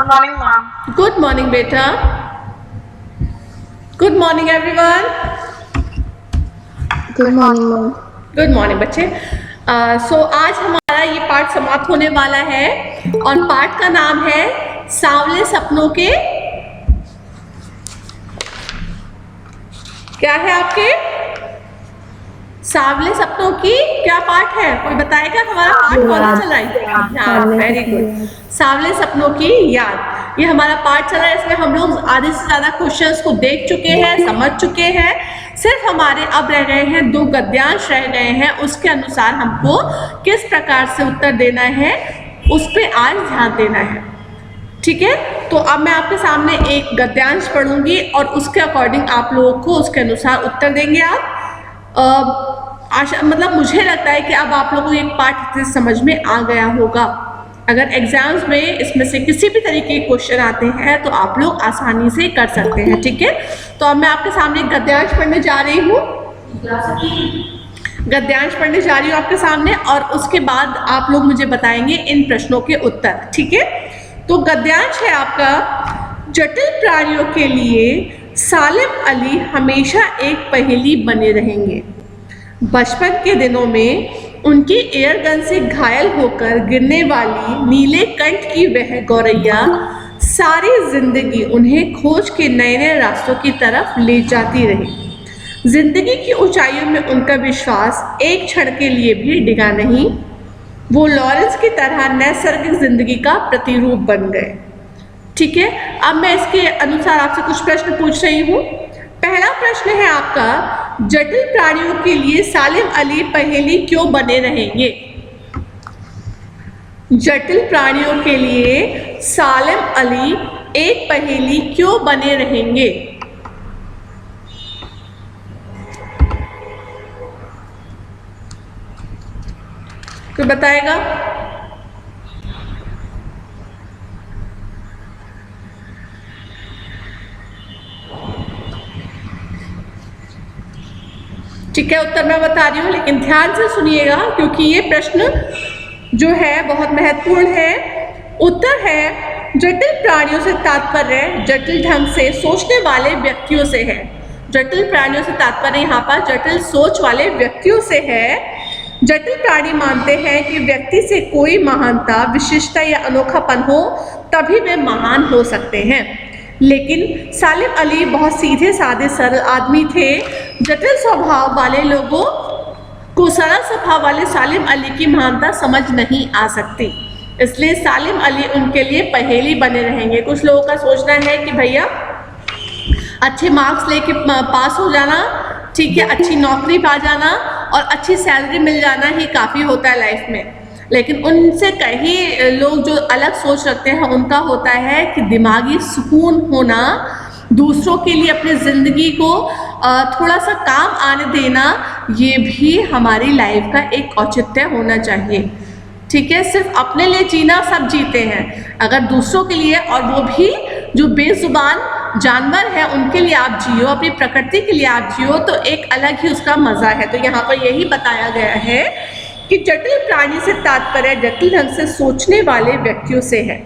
Good morning, ma'am. Good morning, beta. Good morning, everyone. Good morning ma'am. Good morning बच्चे। आज हमारा ये पाठ समाप्त होने वाला है और पाठ का नाम है सांवले सपनों के। क्या है आपके? सांवले सपनों की क्या पाठ है? कोई बताएगा? हमारा पाठ कौन सा चल रहा है? ध्यान। Very good. सांवले सपनों की याद, ये हमारा पाठ चल रहा है। इसमें हम लोग आधे से ज्यादा क्वेश्चंस को देख चुके हैं, समझ चुके हैं। सिर्फ हमारे अब रह गए हैं 2 गद्यांश रह गए हैं, उसके अनुसार हमको किस प्रकार से उत्तर देना है उस पर आज ध्यान देना है। ठीक है, तो अब मैं आपके सामने एक गद्यांश पढ़ूंगी और उसके अकॉर्डिंग आप लोगों को उसके अनुसार उत्तर देंगे आप। आशा मतलब मुझे लगता है कि अब आप लोगों को एक पाठ समझ में आ गया होगा। अगर एग्जाम्स में इसमें से किसी भी तरीके के क्वेश्चन आते हैं तो आप लोग आसानी से कर सकते हैं। ठीक है, तो अब मैं आपके सामने एक गद्यांश पढ़ने जा रही हूँ। गद्यांश पढ़ने जा रही हूँ आपके सामने और उसके बाद आप लोग मुझे बताएंगे इन प्रश्नों के उत्तर। ठीक है, तो गद्यांश है आपका, जटिल प्राणियों के लिए सालिम अली हमेशा एक पहेली बने रहेंगे। बचपन के दिनों में उनकी एयरगन से घायल होकर गिरने वाली नीले कंठ की वह गौरैया सारी जिंदगी उन्हें खोज के नए नए रास्तों की तरफ ले जाती रही। जिंदगी की ऊंचाइयों में उनका विश्वास एक क्षण के लिए भी डिगा नहीं। वो लॉरेंस की तरह नैसर्गिक जिंदगी का प्रतिरूप बन गए। ठीक है, अब मैं इसके अनुसार आपसे कुछ प्रश्न पूछ रही हूँ। पहला प्रश्न है आपका, जटिल प्राणियों के लिए सालिम अली पहेली क्यों बने रहेंगे? जटिल प्राणियों के लिए सालिम अली एक पहेली क्यों बने रहेंगे? कोई बताएगा? ठीक है, उत्तर मैं बता रही हूँ लेकिन ध्यान से सुनिएगा क्योंकि ये प्रश्न जो है बहुत महत्वपूर्ण है। उत्तर है, जटिल प्राणियों से तात्पर्य जटिल ढंग से सोचने वाले व्यक्तियों से है। जटिल प्राणियों से तात्पर्य यहाँ पर जटिल सोच वाले व्यक्तियों से है। जटिल प्राणी मानते हैं कि व्यक्ति से कोई महानता, विशिष्टता या अनोखापन हो तभी वे महान हो सकते हैं। लेकिन सालिम अली बहुत सीधे साधे सरल आदमी थे। जटिल स्वभाव वाले लोगों को सरल स्वभाव वाले सालिम अली की महानता समझ नहीं आ सकती, इसलिए सालिम अली उनके लिए पहेली बने रहेंगे। कुछ लोगों का सोचना है कि भैया अच्छे मार्क्स लेके पास हो जाना, ठीक है, अच्छी नौकरी पा जाना और अच्छी सैलरी मिल जाना ही काफ़ी होता है लाइफ में। लेकिन उनसे कई लोग जो अलग सोच रखते हैं उनका होता है कि दिमागी सुकून होना, दूसरों के लिए अपनी ज़िंदगी को थोड़ा सा काम आने देना, ये भी हमारी लाइफ का एक औचित्य होना चाहिए। ठीक है, सिर्फ अपने लिए जीना सब जीते हैं, अगर दूसरों के लिए और वो भी जो बेजुबान जानवर है उनके लिए आप जियो, अपनी प्रकृति के लिए आप जियो तो एक अलग ही उसका मज़ा है। तो यहाँ पर यही बताया गया है कि जटिल प्राणी से तात्पर्य जटिल ढंग से सोचने वाले व्यक्तियों से है।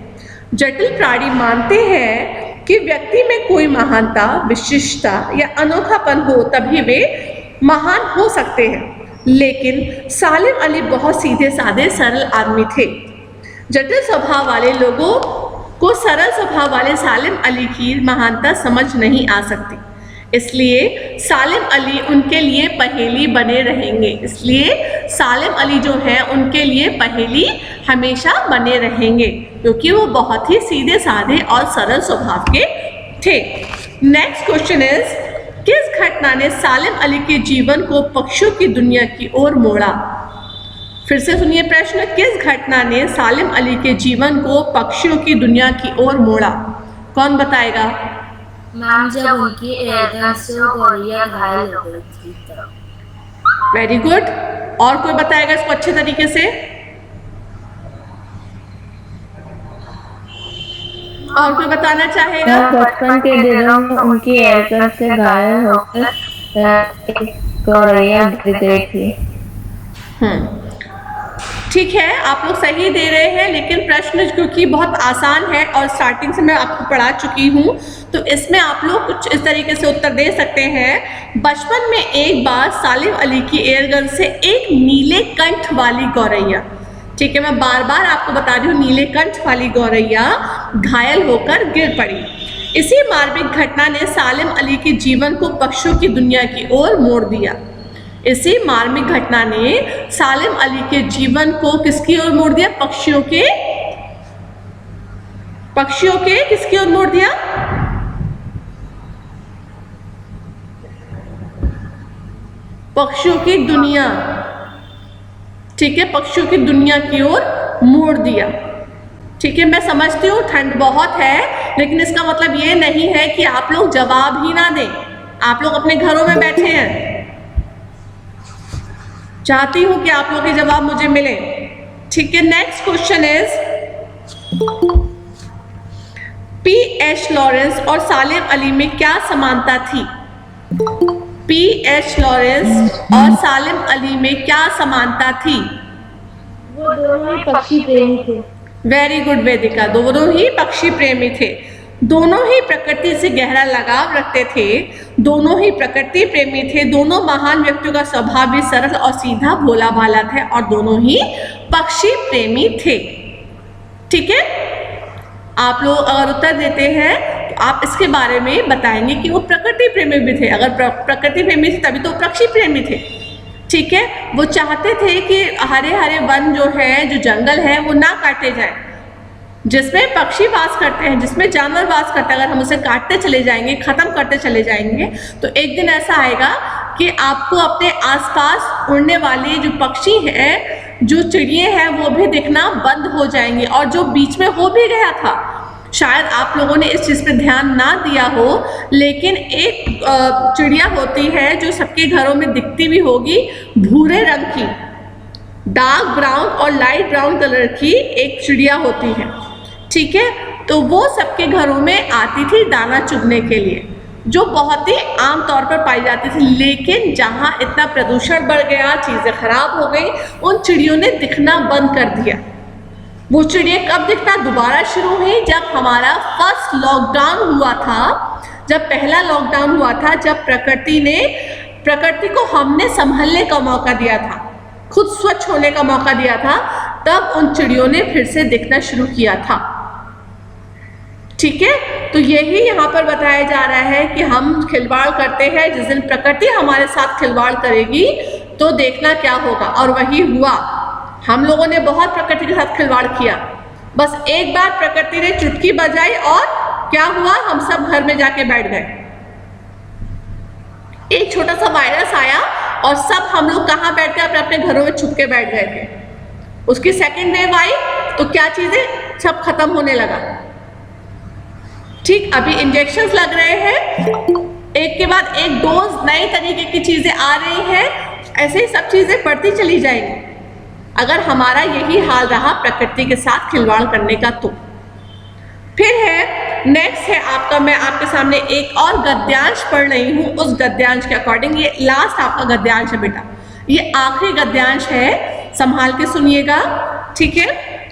जटिल प्राणी मानते हैं कि व्यक्ति में कोई महानता, विशिष्टता या अनोखापन हो तभी वे महान हो सकते हैं। लेकिन सालिम अली बहुत सीधे साधे सरल आदमी थे। जटिल स्वभाव वाले लोगों को सरल स्वभाव वाले सालिम अली की महानता समझ नहीं आ सकती, इसलिए सालिम अली उनके लिए पहेली बने रहेंगे। इसलिए सालिम अली जो है उनके लिए पहेली हमेशा बने रहेंगे क्योंकि वो बहुत ही सीधे साधे और सरल स्वभाव के थे। नेक्स्ट क्वेश्चन इज, किस घटना ने सालिम अली के जीवन को पक्षियों की दुनिया की ओर मोड़ा? फिर से सुनिए प्रश्न, किस घटना ने सालिम अली के जीवन को पक्षियों की दुनिया की ओर मोड़ा? कौन बताएगा? मैम, जब उनकी एयरगन से गौरैया घायल हो गई थी तब। Very good. और कोई बताएगा इसको अच्छे तरीके से? और कोई बताना चाहेगा? बचपन के दिनों में उनकी एयरगन से घायल होकर एक गौरैया गिर गई थी। ठीक है, आप लोग सही दे रहे हैं, लेकिन प्रश्न क्योंकि बहुत आसान है और स्टार्टिंग से मैं आपको पढ़ा चुकी हूँ, तो इसमें आप लोग कुछ इस तरीके से उत्तर दे सकते हैं। बचपन में एक बार सालिम अली की एयरगन से एक नीले कंठ वाली गौरैया, ठीक है, मैं बार बार आपको बता रही हूँ, नीले कंठ वाली गौरैया घायल होकर गिर पड़ी। इसी मार्मिक घटना ने सालिम अली के जीवन को पक्षियों की दुनिया की ओर मोड़ दिया। इसी मार्मिक घटना ने सालिम अली के जीवन को किसकी ओर मोड़ दिया? पक्षियों के किसकी ओर मोड़ दिया? पक्षियों की दुनिया, ठीक है, पक्षियों की दुनिया की ओर मोड़ दिया। ठीक है, मैं समझती हूँ ठंड बहुत है, लेकिन इसका मतलब ये नहीं है कि आप लोग जवाब ही ना दें। आप लोग अपने घरों में बैठे हैं, चाहती हूं कि आप लोग के जवाब मुझे मिले। ठीक है, next question is P.H. Lawrence और सालिम अली में क्या समानता थी? P.H. लॉरेंस और सालिम अली में क्या समानता थी? वो दोनों ही पक्षी प्रेमी थे। वेरी गुड वेदिका, दोनों ही पक्षी प्रेमी थे, दोनों ही प्रकृति से गहरा लगाव रखते थे, दोनों ही प्रकृति प्रेमी थे, दोनों महान व्यक्तियों का स्वभाव भी सरल और सीधा भोला भाला था और दोनों ही पक्षी प्रेमी थे। ठीक है, आप लोग अगर उत्तर देते हैं तो आप इसके बारे में बताएंगे कि वो प्रकृति प्रेमी भी थे। अगर प्रकृति प्रेमी थे तभी तो पक्षी प्रेमी थे। ठीक है, वो चाहते थे कि हरे हरे वन जो है, जो जंगल है, वो ना काटे जाए, जिसमें पक्षी वास करते हैं, जिसमें जानवर वास करते हैं। अगर हम उसे काटते चले जाएंगे, खत्म करते चले जाएंगे, तो एक दिन ऐसा आएगा कि आपको अपने आसपास उड़ने वाले जो पक्षी हैं, जो चिड़िए हैं, वो भी दिखना बंद हो जाएंगे। और जो बीच में हो भी गया था, शायद आप लोगों ने इस चीज़ पे ध्यान ना दिया हो, लेकिन एक चिड़िया होती है जो सबके घरों में दिखती भी होगी, भूरे रंग की, डार्क ब्राउन और लाइट ब्राउन कलर की एक चिड़िया होती है। ठीक है, तो वो सबके घरों में आती थी दाना चुगने के लिए, जो बहुत ही आम तौर पर पाई जाती थी। लेकिन जहाँ इतना प्रदूषण बढ़ गया, चीज़ें खराब हो गई, उन चिड़ियों ने दिखना बंद कर दिया। वो चिड़िया कब दिखना दोबारा शुरू हुई? जब हमारा फर्स्ट लॉकडाउन हुआ था, जब पहला लॉकडाउन हुआ था, जब प्रकृति को हमने संभलने का मौका दिया था, खुद स्वच्छ होने का मौका दिया था, तब उन चिड़ियों ने फिर से दिखना शुरू किया था। ठीक है, तो यही यहाँ पर बताया जा रहा है कि हम खिलवाड़ करते हैं, जिस दिन प्रकृति हमारे साथ खिलवाड़ करेगी तो देखना क्या होगा। और वही हुआ, हम लोगों ने बहुत प्रकृति के साथ खिलवाड़ किया। बस एक बार प्रकृति ने चुटकी बजाई और क्या हुआ, हम सब घर में जाके बैठ गए। एक छोटा सा वायरस आया और सब हम लोग कहाँ बैठ गए? अपने अपने घरों में छुप के बैठ गए थे। उसकी सेकेंड वेव आई तो क्या चीजें सब खत्म होने लगा। ठीक, अभी इंजेक्शंस लग रहे हैं, एक के बाद एक डोज नए तरीके की चीजें आ रही हैं, ऐसे ही सब चीजें बढ़ती चली जाएंगी अगर हमारा यही हाल रहा प्रकृति के साथ खिलवाड़ करने का। तो फिर है नेक्स्ट है आपका, मैं आपके सामने एक और गद्यांश पढ़ रही हूँ। उस गद्यांश के अकॉर्डिंग, ये लास्ट आपका गद्यांश है बेटा, ये आखिरी गद्यांश है, संभाल के सुनिएगा। ठीक है,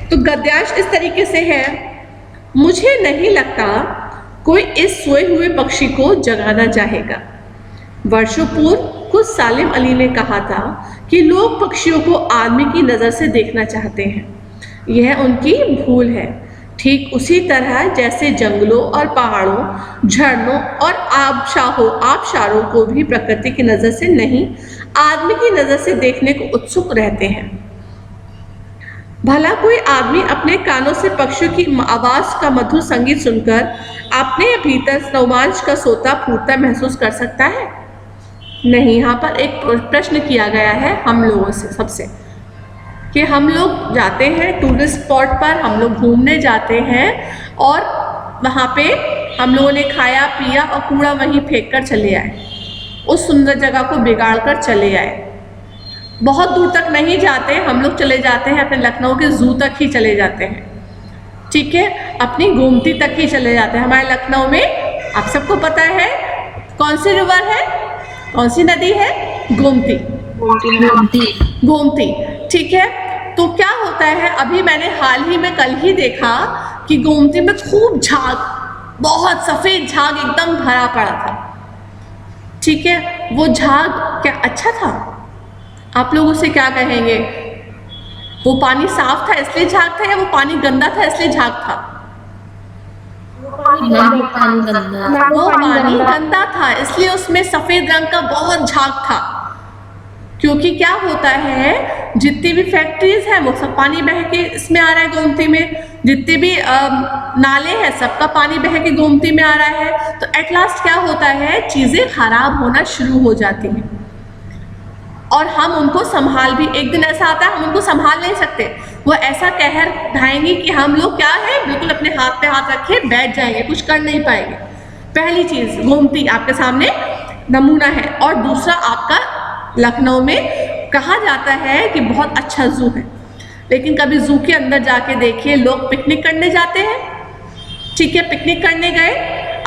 तो गद्यांश इस तरीके से है। मुझे नहीं लगता कोई इस सोए हुए पक्षी को जगाना चाहेगा। वर्षों पूर्व खुद सालिम अली ने कहा था कि लोग पक्षियों को आदमी की नज़र से देखना चाहते हैं, यह उनकी भूल है। ठीक उसी तरह जैसे जंगलों और पहाड़ों, झरनों और आबशारों को भी प्रकृति की नज़र से नहीं, आदमी की नज़र से देखने को उत्सुक रहते हैं। भला कोई आदमी अपने कानों से पक्षियों की आवाज़ का मधुर संगीत सुनकर अपने भीतर रोमांच का सोता फूटता महसूस कर सकता है? नहीं। यहाँ पर एक प्रश्न किया गया है हम लोगों से सबसे, कि हम लोग जाते हैं टूरिस्ट स्पॉट पर, हम लोग घूमने जाते हैं और वहाँ पे हम लोगों ने खाया पिया और कूड़ा वहीं फेंक कर चले आए, उस सुंदर जगह को बिगाड़ कर चले आए। बहुत दूर तक नहीं जाते, हम लोग चले जाते हैं अपने लखनऊ के जू तक ही चले जाते हैं। ठीक है, अपनी गोमती तक ही चले जाते हैं। हमारे लखनऊ में आप सबको पता है कौन सी रिवर है, कौन सी नदी है? गोमती। गोमती। ठीक है, तो क्या होता है, अभी मैंने हाल ही में कल ही देखा कि गोमती में खूब झाग, बहुत सफेद झाग एकदम भरा पड़ा था। ठीक है, वो झाग क्या अच्छा था? आप लोग उसे क्या कहेंगे? वो पानी साफ था इसलिए झाग था, या वो पानी गंदा था इसलिए झाग था? पानी गंदा। वो पानी गंदा था इसलिए उसमें सफेद रंग का बहुत झाग था। क्योंकि क्या होता है, जितनी भी फैक्ट्रीज हैं वो सब पानी बह के इसमें आ रहा है गोमती में, जितने भी नाले हैं सबका पानी बह के गोमती में आ रहा है। तो एट लास्ट क्या होता है, चीजें खराब होना शुरू हो जाती हैं और हम उनको संभाल भी, एक दिन ऐसा आता है हम उनको संभाल नहीं सकते, वो ऐसा कहर ढाएंगे कि हम लोग क्या है, बिल्कुल अपने हाथ पे हाथ रखे बैठ जाएंगे, कुछ कर नहीं पाएंगे। पहली चीज गोमती आपके सामने नमूना है। और दूसरा, आपका लखनऊ में कहा जाता है कि बहुत अच्छा जू है, लेकिन कभी जू के अंदर जाके देखिए, लोग पिकनिक करने जाते हैं। ठीक है, पिकनिक करने गए,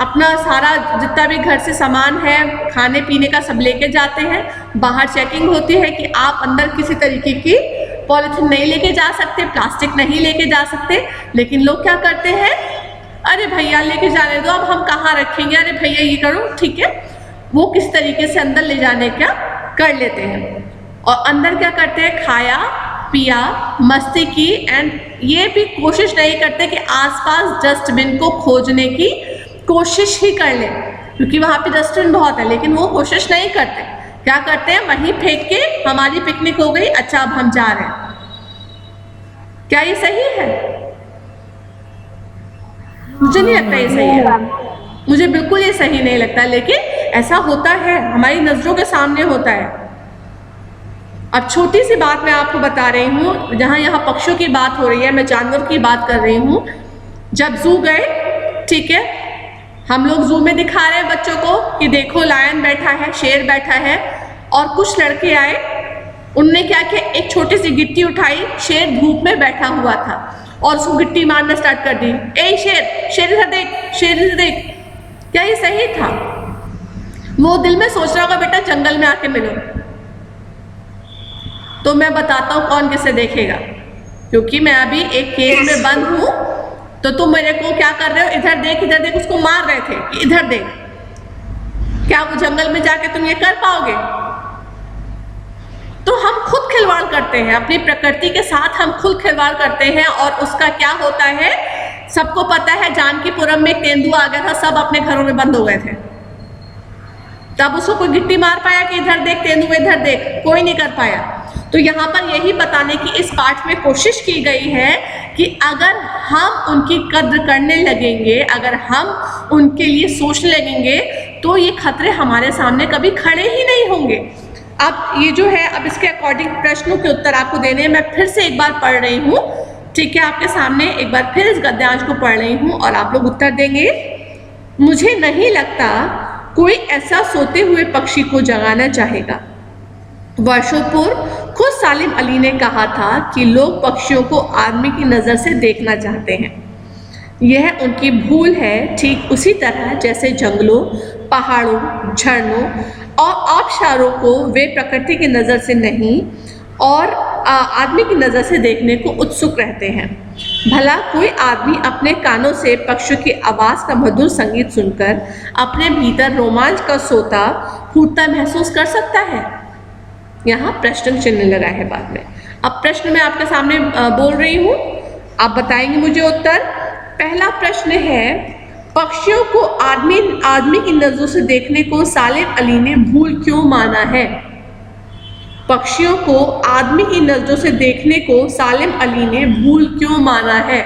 अपना सारा जितना भी घर से सामान है, खाने पीने का सब लेके जाते हैं। बाहर चेकिंग होती है कि आप अंदर किसी तरीके की पॉलिथीन नहीं लेके जा सकते, प्लास्टिक नहीं लेके जा सकते। लेकिन लोग क्या करते हैं, अरे भैया लेके जाने दो, अब हम कहाँ रखेंगे, अरे भैया ये करो, ठीक है। वो किस तरीके से अंदर ले जाने का कर लेते हैं और अंदर क्या करते हैं, खाया पिया, मस्ती की, एंड ये भी कोशिश नहीं करते कि आसपास डस्टबिन को खोजने की कोशिश ही कर ले, क्योंकि वहाँ पे डस्टबिन बहुत है, लेकिन वो कोशिश नहीं करते। क्या करते हैं, वहीं फेंक के हमारी पिकनिक हो गई, अच्छा अब हम जा रहे हैं। क्या ये सही है? मुझे नहीं लगता ये सही है, मुझे बिल्कुल ये सही नहीं लगता, लेकिन ऐसा होता है, हमारी नजरों के सामने होता है। अब छोटी सी बात मैं आपको बता रही हूँ, जहाँ यहाँ पक्षियों की बात हो रही है, मैं जानवर की बात कर रही हूँ। जब जू गए, ठीक है, हम लोग जू में दिखा रहे हैं बच्चों को कि देखो लायन बैठा है, शेर बैठा है, और कुछ लड़के आए, उनने क्या किया, एक छोटी सी गिट्टी उठाई, शेर धूप में बैठा हुआ था और उसको गिट्टी मारना स्टार्ट कर दी। ए शेर, शेर इधर देख, शेर इधर देख। क्या ये सही था? वो दिल में सोच रहा होगा बेटा जंगल में आके मिलो। तो मैं बताता हूँ कौन किसे देखेगा, क्योंकि मैं अभी एक केज में बंद हूँ, तो तुम मेरे को क्या कर रहे हो, इधर देख, उसको मार रहे थे कि इधर देख। क्या वो जंगल में जाके तुम ये कर पाओगे? तो हम खुद खिलवाड़ करते हैं अपनी प्रकृति के साथ, हम खुद खिलवाड़ करते हैं और उसका क्या होता है, सबको पता है। जानकीपुरम में तेंदुआ आ गया था, सब अपने घरों में बंद हो गए थे, तब उसको कोई गिट्टी मार पाया कि इधर देख तेंदुआ इधर देख? कोई नहीं कर पाया। तो यहाँ पर यही बताने की इस पाठ में कोशिश की गई है कि अगर हम उनकी कद्र करने लगेंगे, अगर हम उनके लिए सोचने लगेंगे, तो ये खतरे हमारे सामने कभी खड़े ही नहीं होंगे। अब ये जो है, अब इसके अकॉर्डिंग प्रश्नों के उत्तर आपको देने हैं। मैं फिर से एक बार पढ़ रही हूँ, ठीक है, आपके सामने एक बार फिर इस गद्यांश को पढ़ रही हूँ और आप लोग उत्तर देंगे। मुझे नहीं लगता कोई ऐसा सोते हुए पक्षी को जगाना चाहेगा। वर्षों पूर्व खुद सालिम अली ने कहा था कि लोग पक्षियों को आदमी की नज़र से देखना चाहते हैं। यह उनकी भूल है, ठीक उसी तरह जैसे जंगलों, पहाड़ों, झरनों और आबशारों को वे प्रकृति की नज़र से नहीं और आदमी की नज़र से देखने को उत्सुक रहते हैं। भला कोई आदमी अपने कानों से पक्षियों की आवाज़ का मधुर संगीत सुनकर अपने भीतर रोमांच का सोता फूटता महसूस कर सकता है? यहाँ प्रश्न चिन्ह लगा है बाद में। अब प्रश्न मैं आपके सामने बोल रही हूँ, आप बताएंगे मुझे उत्तर। पहला प्रश्न है, पक्षियों को आदमी की नजरों से देखने को सालिम अली ने भूल क्यों माना है? पक्षियों को आदमी की नजरों से देखने को सालिम अली ने भूल क्यों माना है?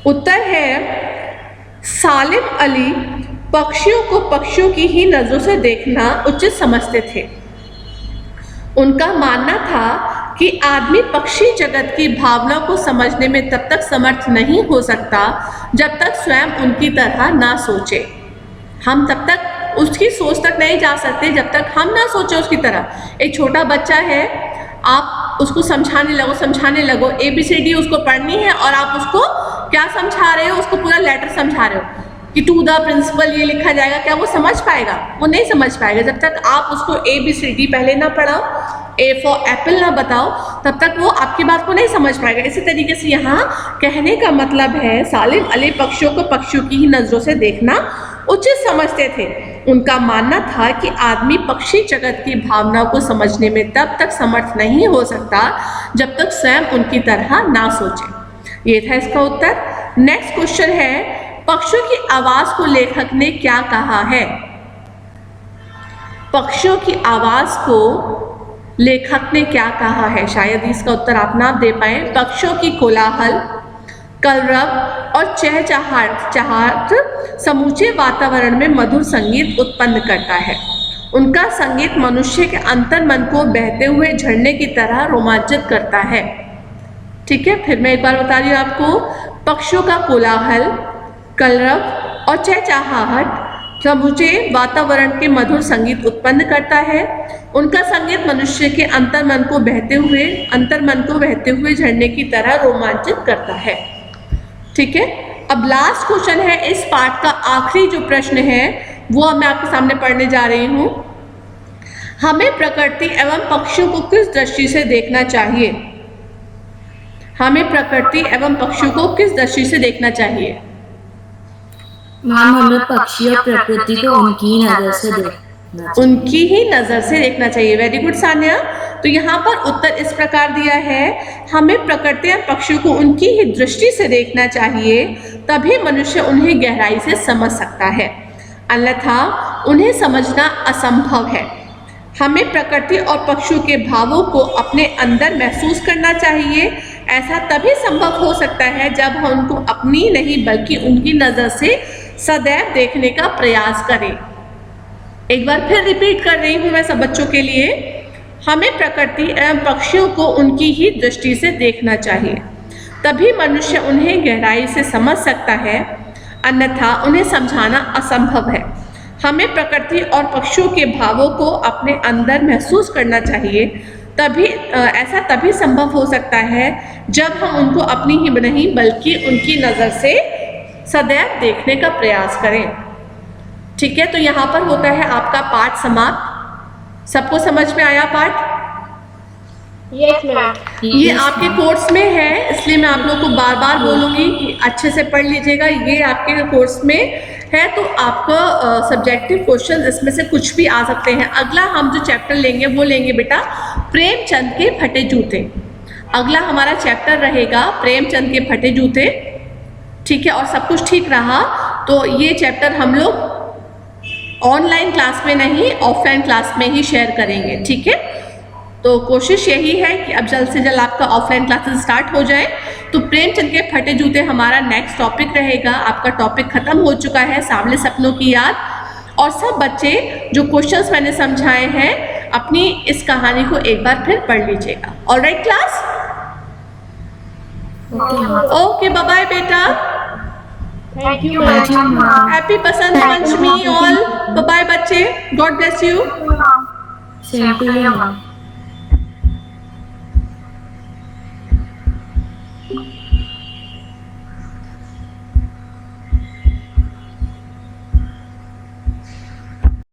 उत्तर है, सालिम अली पक्षियों को पक्षियों की ही नजरों से देखना उचित समझते थे। उनका मानना था कि आदमी पक्षी जगत की भावना को समझने में तब तक समर्थ नहीं हो सकता जब तक स्वयं उनकी तरह ना सोचे। हम तब तक उसकी सोच तक नहीं जा सकते जब तक हम ना सोचे उसकी तरह। एक छोटा बच्चा है, आप उसको समझाने लगो ABCD उसको पढ़नी है और आप उसको क्या समझा रहे हो, उसको पूरा लेटर समझा रहे हो कि टू द प्रिंसिपल ये लिखा जाएगा, क्या वो समझ पाएगा? वो नहीं समझ पाएगा। जब तक आप उसको ABCD पहले ना पढ़ाओ, A फॉर एप्पल ना बताओ, तब तक वो आपकी बात को नहीं समझ पाएगा। इसी तरीके से यहाँ कहने का मतलब है सालिम अली पक्षियों को पक्षियों की ही नज़रों से देखना उचित समझते थे। उनका मानना था कि आदमी पक्षी जगत की भावना को समझने में तब तक समर्थ नहीं हो सकता जब तक स्वयं उनकी तरह ना सोचे। ये था इसका उत्तर। नेक्स्ट क्वेश्चन है, पक्षियों की आवाज़ को लेखक ने क्या कहा है? पक्षियों की आवाज़ को लेखक ने क्या कहा है? शायद इसका उत्तर आप ना दे पाए। पक्षियों की कोलाहल, कलरव और चहचहाट समूचे वातावरण में मधुर संगीत उत्पन्न करता है। उनका संगीत मनुष्य के अंतर्मन को बहते हुए झरने की तरह रोमांचित करता है। ठीक है, फिर मैं एक बार बता रही हूँ आपको। पक्षियों का कोलाहल, कलरव और चहचहाहट समूचे वातावरण के मधुर संगीत उत्पन्न करता है। उनका संगीत मनुष्य के अंतर्मन को बहते हुए झरने की तरह रोमांचित करता है। ठीक है, अब लास्ट क्वेश्चन है, इस पाठ का आखिरी जो प्रश्न है वो मैं आपके सामने पढ़ने जा रही हूँ। हमें प्रकृति एवं पक्षियों को किस दृष्टि से देखना चाहिए? हमें प्रकृति एवं पक्षियों को किस दृष्टि से देखना चाहिए? मैम, हमें पक्षी और प्रकृति को उनकी ही नजर से देखना चाहिए। उनकी ही नज़र से देखना चाहिए। Very good Sanya. तो यहाँ पर उत्तर इस प्रकार दिया है, हमें प्रकृति और पक्षियों को उनकी ही दृष्टि से देखना चाहिए, तभी मनुष्य उन्हें गहराई से समझ सकता है, अन्यथा उन्हें समझना असंभव है। हमें प्रकृति और पक्षियों के भावों को अपने अंदर महसूस करना चाहिए। ऐसा तभी संभव हो सकता है जब हम उनको अपनी नहीं बल्कि उनकी नज़र से सदैव देखने का प्रयास करें। एक बार फिर रिपीट कर रही हूँ मैं सब बच्चों के लिए, हमें प्रकृति एवं पक्षियों को उनकी ही दृष्टि से देखना चाहिए, तभी मनुष्य उन्हें गहराई से समझ सकता है, अन्यथा उन्हें समझाना असंभव है। हमें प्रकृति और पक्षियों के भावों को अपने अंदर महसूस करना चाहिए, ऐसा तभी संभव हो सकता है जब हम उनको अपनी ही नहीं बल्कि उनकी नज़र से सदैव देखने का प्रयास करें। ठीक है, तो यहाँ पर होता है आपका पाठ समाप्त। सबको समझ में आया पाठ? Yes ma'am. ये आपके कोर्स में है, इसलिए मैं आप लोग को बार बार बोलूँगी कि अच्छे से पढ़ लीजिएगा। ये आपके कोर्स में है, तो आपका सब्जेक्टिव क्वेश्चन इसमें से कुछ भी आ सकते हैं। अगला हम जो चैप्टर लेंगे वो लेंगे बेटा प्रेमचंद के फटे जूते। अगला हमारा चैप्टर रहेगा प्रेमचंद के फटे जूते। ठीक है, और सब कुछ ठीक रहा तो ये चैप्टर हम लोग ऑनलाइन क्लास में नहीं ऑफलाइन क्लास में ही शेयर करेंगे। ठीक है, तो कोशिश यही है कि अब जल्द से जल्द आपका ऑफलाइन क्लासेस स्टार्ट हो जाए। तो प्रेमचंद के फटे जूते हमारा नेक्स्ट टॉपिक रहेगा। आपका टॉपिक खत्म हो चुका है, सांवले सपनों की याद। और सब बच्चे जो क्वेश्चंस मैंने समझाए हैं अपनी इस कहानी को एक बार फिर पढ़ लीजिएगा। All right class? Okay, bye bye बेटा। Thank you Thank you, ma'am. ma'am. Happy Basant Panchami all. Bye बच्चे, God bless you. Same to you, ma'am.